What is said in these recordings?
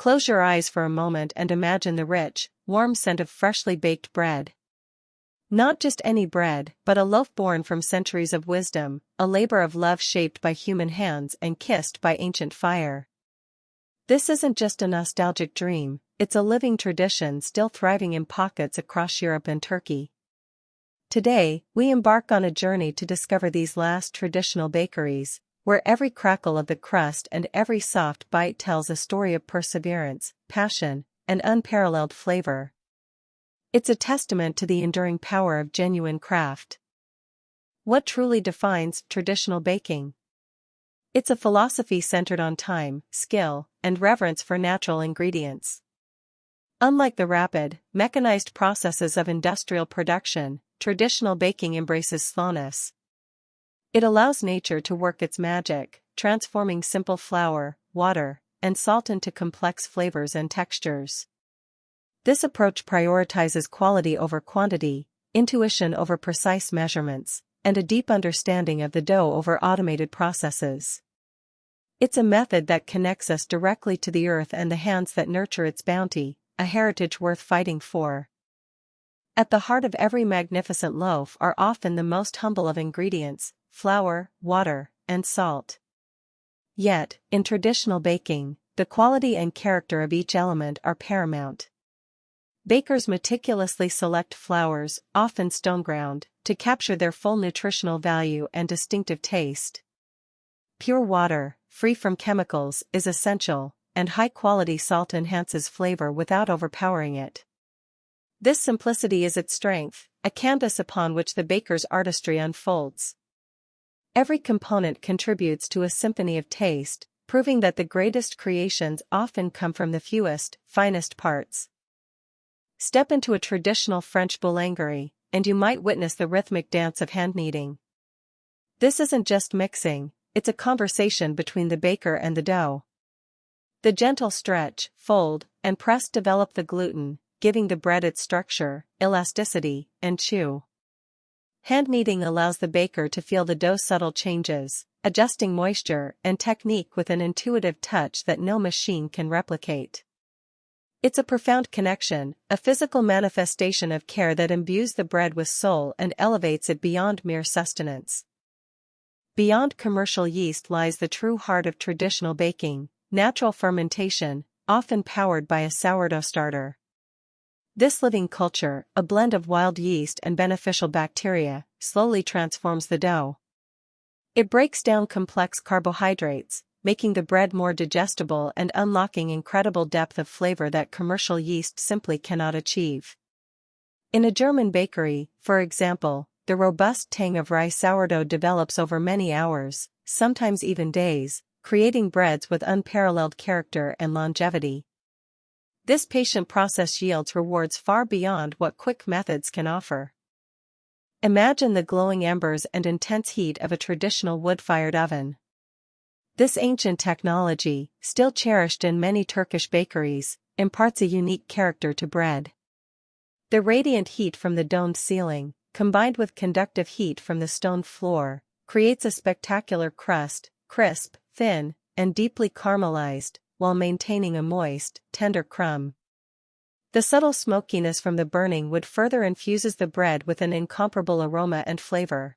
Close your eyes for a moment and imagine the rich, warm scent of freshly baked bread. Not just any bread, but a loaf born from centuries of wisdom, a labor of love shaped by human hands and kissed by ancient fire. This isn't just a nostalgic dream, it's a living tradition still thriving in pockets across Europe and Turkey. Today, we embark on a journey to discover these last traditional bakeries, where every crackle of the crust and every soft bite tells a story of perseverance, passion, and unparalleled flavor. It's a testament to the enduring power of genuine craft. What truly defines traditional baking? It's a philosophy centered on time, skill, and reverence for natural ingredients. Unlike the rapid, mechanized processes of industrial production, traditional baking embraces slowness. It allows nature to work its magic, transforming simple flour, water, and salt into complex flavors and textures. This approach prioritizes quality over quantity, intuition over precise measurements, and a deep understanding of the dough over automated processes. It's a method that connects us directly to the earth and the hands that nurture its bounty, a heritage worth fighting for. At the heart of every magnificent loaf are often the most humble of ingredients: flour, water, and salt. Yet, in traditional baking, the quality and character of each element are paramount. Bakers meticulously select flours, often stone-ground, to capture their full nutritional value and distinctive taste. Pure water, free from chemicals, is essential, and high-quality salt enhances flavor without overpowering it. This simplicity is its strength, a canvas upon which the baker's artistry unfolds. Every component contributes to a symphony of taste, proving that the greatest creations often come from the fewest, finest parts. Step into a traditional French boulangerie, and you might witness the rhythmic dance of hand kneading. This isn't just mixing, it's a conversation between the baker and the dough. The gentle stretch, fold, and press develop the gluten, giving the bread its structure, elasticity, and chew. Hand kneading allows the baker to feel the dough's subtle changes, adjusting moisture and technique with an intuitive touch that no machine can replicate. It's a profound connection, a physical manifestation of care that imbues the bread with soul and elevates it beyond mere sustenance. Beyond commercial yeast lies the true heart of traditional baking: natural fermentation, often powered by a sourdough starter. This living culture, a blend of wild yeast and beneficial bacteria, slowly transforms the dough. It breaks down complex carbohydrates, making the bread more digestible and unlocking incredible depth of flavor that commercial yeast simply cannot achieve. In a German bakery, for example, the robust tang of rye sourdough develops over many hours, sometimes even days, creating breads with unparalleled character and longevity. This patient process yields rewards far beyond what quick methods can offer. Imagine the glowing embers and intense heat of a traditional wood-fired oven. This ancient technology, still cherished in many Turkish bakeries, imparts a unique character to bread. The radiant heat from the domed ceiling, combined with conductive heat from the stone floor, creates a spectacular crust, crisp, thin, and deeply caramelized, while maintaining a moist, tender crumb. The subtle smokiness from the burning wood further infuses the bread with an incomparable aroma and flavor.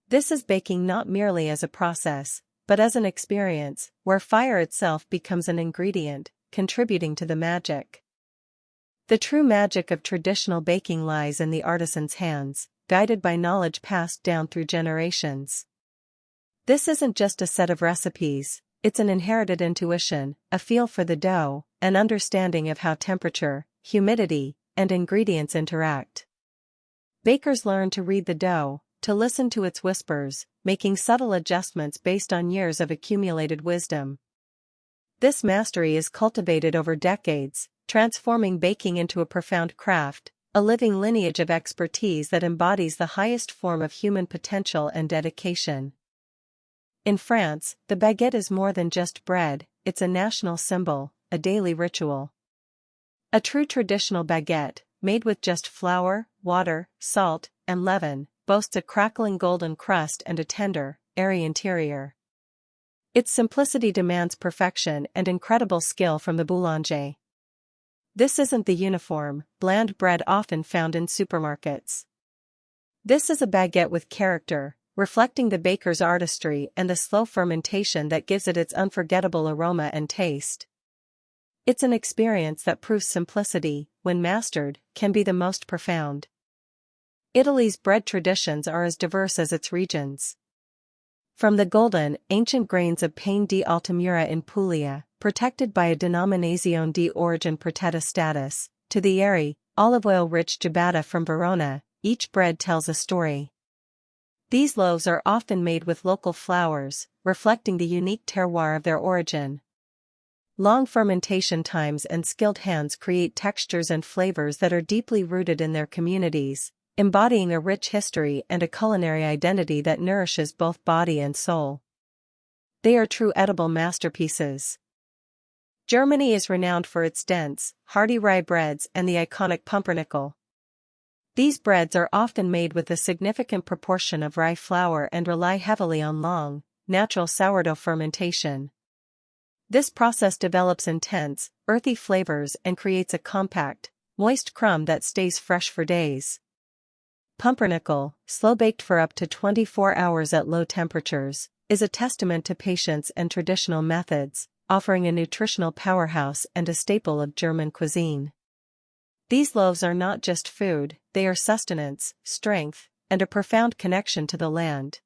This is baking not merely as a process, but as an experience, where fire itself becomes an ingredient, contributing to the magic. The true magic of traditional baking lies in the artisan's hands, guided by knowledge passed down through generations. This isn't just a set of recipes, it's an inherited intuition, a feel for the dough, an understanding of how temperature, humidity, and ingredients interact. Bakers learn to read the dough, to listen to its whispers, making subtle adjustments based on years of accumulated wisdom. This mastery is cultivated over decades, transforming baking into a profound craft, a living lineage of expertise that embodies the highest form of human potential and dedication. In France, the baguette is more than just bread, it's a national symbol, a daily ritual. A true traditional baguette, made with just flour, water, salt, and leaven, boasts a crackling golden crust and a tender, airy interior. Its simplicity demands perfection and incredible skill from the boulanger. This isn't the uniform, bland bread often found in supermarkets. This is a baguette with character, reflecting the baker's artistry and the slow fermentation that gives it its unforgettable aroma and taste. It's an experience that proves simplicity, when mastered, can be the most profound. Italy's bread traditions are as diverse as its regions. From the golden, ancient grains of Pane di Altamura in Puglia, protected by a Denominazione di Origine Protetta status, to the airy, olive oil-rich ciabatta from Verona, each bread tells a story. These loaves are often made with local flours, reflecting the unique terroir of their origin. Long fermentation times and skilled hands create textures and flavors that are deeply rooted in their communities, embodying a rich history and a culinary identity that nourishes both body and soul. They are true edible masterpieces. Germany is renowned for its dense, hearty rye breads and the iconic pumpernickel. These breads are often made with a significant proportion of rye flour and rely heavily on long, natural sourdough fermentation. This process develops intense, earthy flavors and creates a compact, moist crumb that stays fresh for days. Pumpernickel, slow-baked for up to 24 hours at low temperatures, is a testament to patience and traditional methods, offering a nutritional powerhouse and a staple of German cuisine. These loaves are not just food, they are sustenance, strength, and a profound connection to the land.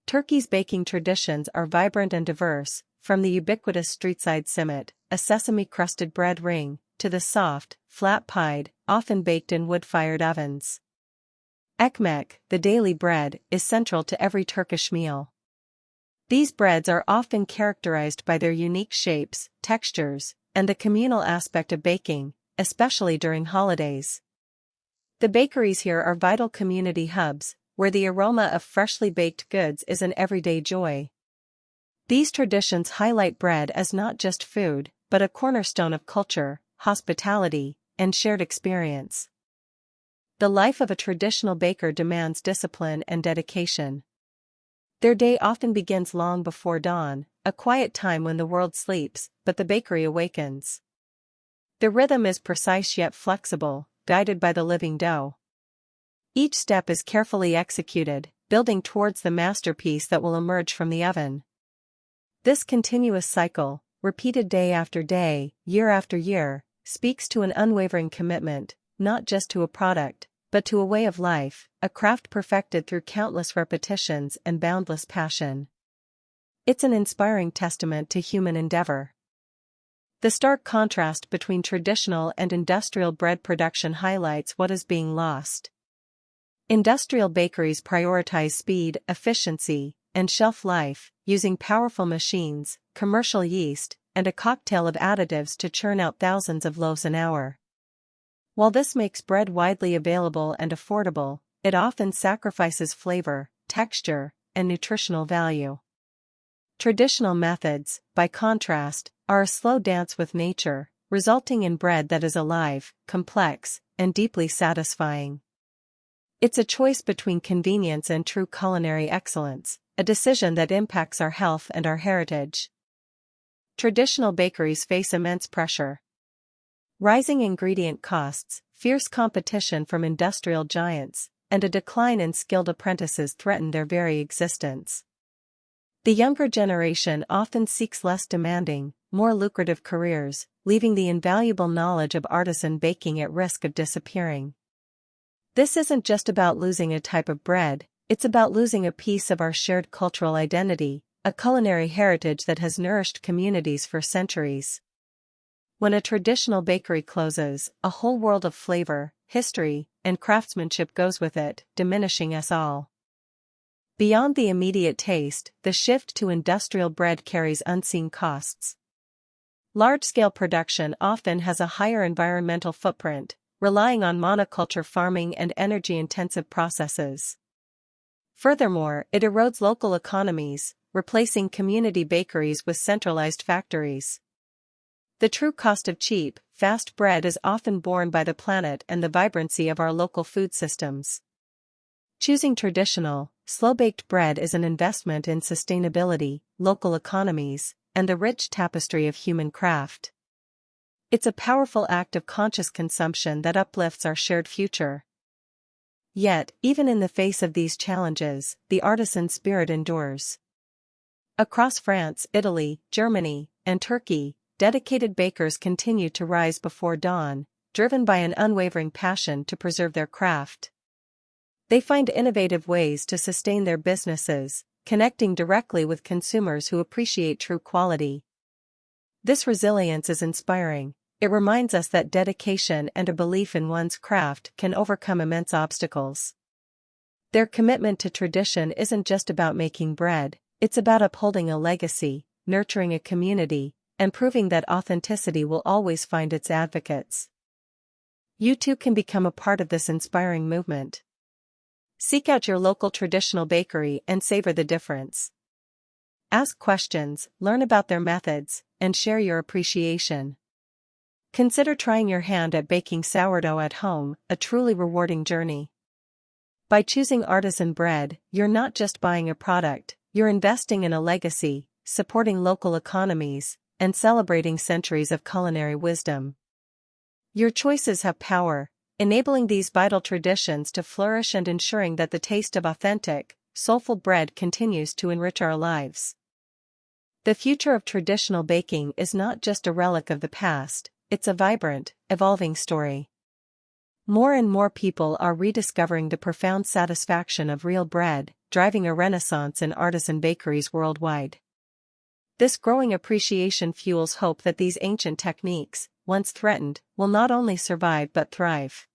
Turkey's baking traditions are vibrant and diverse, from the ubiquitous street-side simit, a sesame-crusted bread ring, to the soft, flat-pied, often baked in wood-fired ovens. Ekmek, the daily bread, is central to every Turkish meal. These breads are often characterized by their unique shapes, textures, and the communal aspect of baking, especially during holidays. The bakeries here are vital community hubs, where the aroma of freshly baked goods is an everyday joy. These traditions highlight bread as not just food, but a cornerstone of culture, hospitality, and shared experience. The life of a traditional baker demands discipline and dedication. Their day often begins long before dawn, a quiet time when the world sleeps, but the bakery awakens. The rhythm is precise yet flexible, guided by the living dough. Each step is carefully executed, building towards the masterpiece that will emerge from the oven. This continuous cycle, repeated day after day, year after year, speaks to an unwavering commitment, not just to a product, but to a way of life, a craft perfected through countless repetitions and boundless passion. It's an inspiring testament to human endeavor. The stark contrast between traditional and industrial bread production highlights what is being lost. Industrial bakeries prioritize speed, efficiency, and shelf life, using powerful machines, commercial yeast, and a cocktail of additives to churn out thousands of loaves an hour. While this makes bread widely available and affordable, it often sacrifices flavor, texture, and nutritional value. Traditional methods, by contrast, are a slow dance with nature, resulting in bread that is alive, complex, and deeply satisfying. It's a choice between convenience and true culinary excellence, a decision that impacts our health and our heritage. Traditional bakeries face immense pressure. Rising ingredient costs, fierce competition from industrial giants, and a decline in skilled apprentices threaten their very existence. The younger generation often seeks less demanding, more lucrative careers, leaving the invaluable knowledge of artisan baking at risk of disappearing. This isn't just about losing a type of bread, it's about losing a piece of our shared cultural identity, a culinary heritage that has nourished communities for centuries. When a traditional bakery closes, a whole world of flavor, history, and craftsmanship goes with it, diminishing us all. Beyond the immediate taste, the shift to industrial bread carries unseen costs. Large-scale production often has a higher environmental footprint, relying on monoculture farming and energy-intensive processes. Furthermore, it erodes local economies, replacing community bakeries with centralized factories. The true cost of cheap, fast bread is often borne by the planet and the vibrancy of our local food systems. Choosing traditional, slow-baked bread is an investment in sustainability, local economies, and the rich tapestry of human craft. It's a powerful act of conscious consumption that uplifts our shared future. Yet, even in the face of these challenges, the artisan spirit endures. Across France, Italy, Germany, and Turkey, dedicated bakers continue to rise before dawn, driven by an unwavering passion to preserve their craft. They find innovative ways to sustain their businesses, connecting directly with consumers who appreciate true quality. This resilience is inspiring. It reminds us that dedication and a belief in one's craft can overcome immense obstacles. Their commitment to tradition isn't just about making bread, it's about upholding a legacy, nurturing a community, and proving that authenticity will always find its advocates. You too can become a part of this inspiring movement. Seek out your local traditional bakery and savor the difference. Ask questions, learn about their methods, and share your appreciation. Consider trying your hand at baking sourdough at home, a truly rewarding journey. By choosing artisan bread, you're not just buying a product, you're investing in a legacy, supporting local economies, and celebrating centuries of culinary wisdom. Your choices have power, enabling these vital traditions to flourish and ensuring that the taste of authentic, soulful bread continues to enrich our lives. The future of traditional baking is not just a relic of the past, it's a vibrant, evolving story. More and more people are rediscovering the profound satisfaction of real bread, driving a renaissance in artisan bakeries worldwide. This growing appreciation fuels hope that these ancient techniques, once threatened, will not only survive but thrive.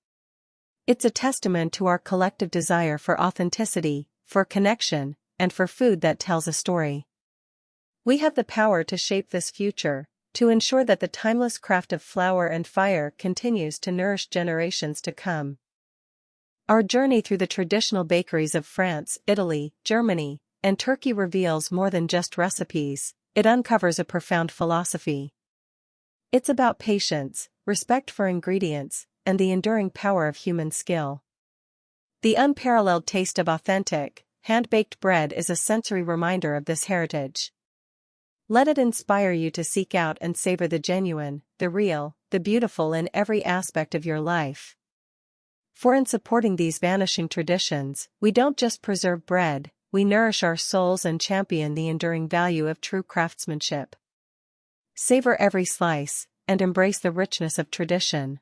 It's a testament to our collective desire for authenticity, for connection, and for food that tells a story. We have the power to shape this future, to ensure that the timeless craft of flour and fire continues to nourish generations to come. Our journey through the traditional bakeries of France, Italy, Germany, and Turkey reveals more than just recipes, it uncovers a profound philosophy. It's about patience, respect for ingredients, and the enduring power of human skill. The unparalleled taste of authentic, hand-baked bread is a sensory reminder of this heritage. Let it inspire you to seek out and savor the genuine, the real, the beautiful in every aspect of your life. For in supporting these vanishing traditions, we don't just preserve bread, we nourish our souls and champion the enduring value of true craftsmanship. Savor every slice, and embrace the richness of tradition.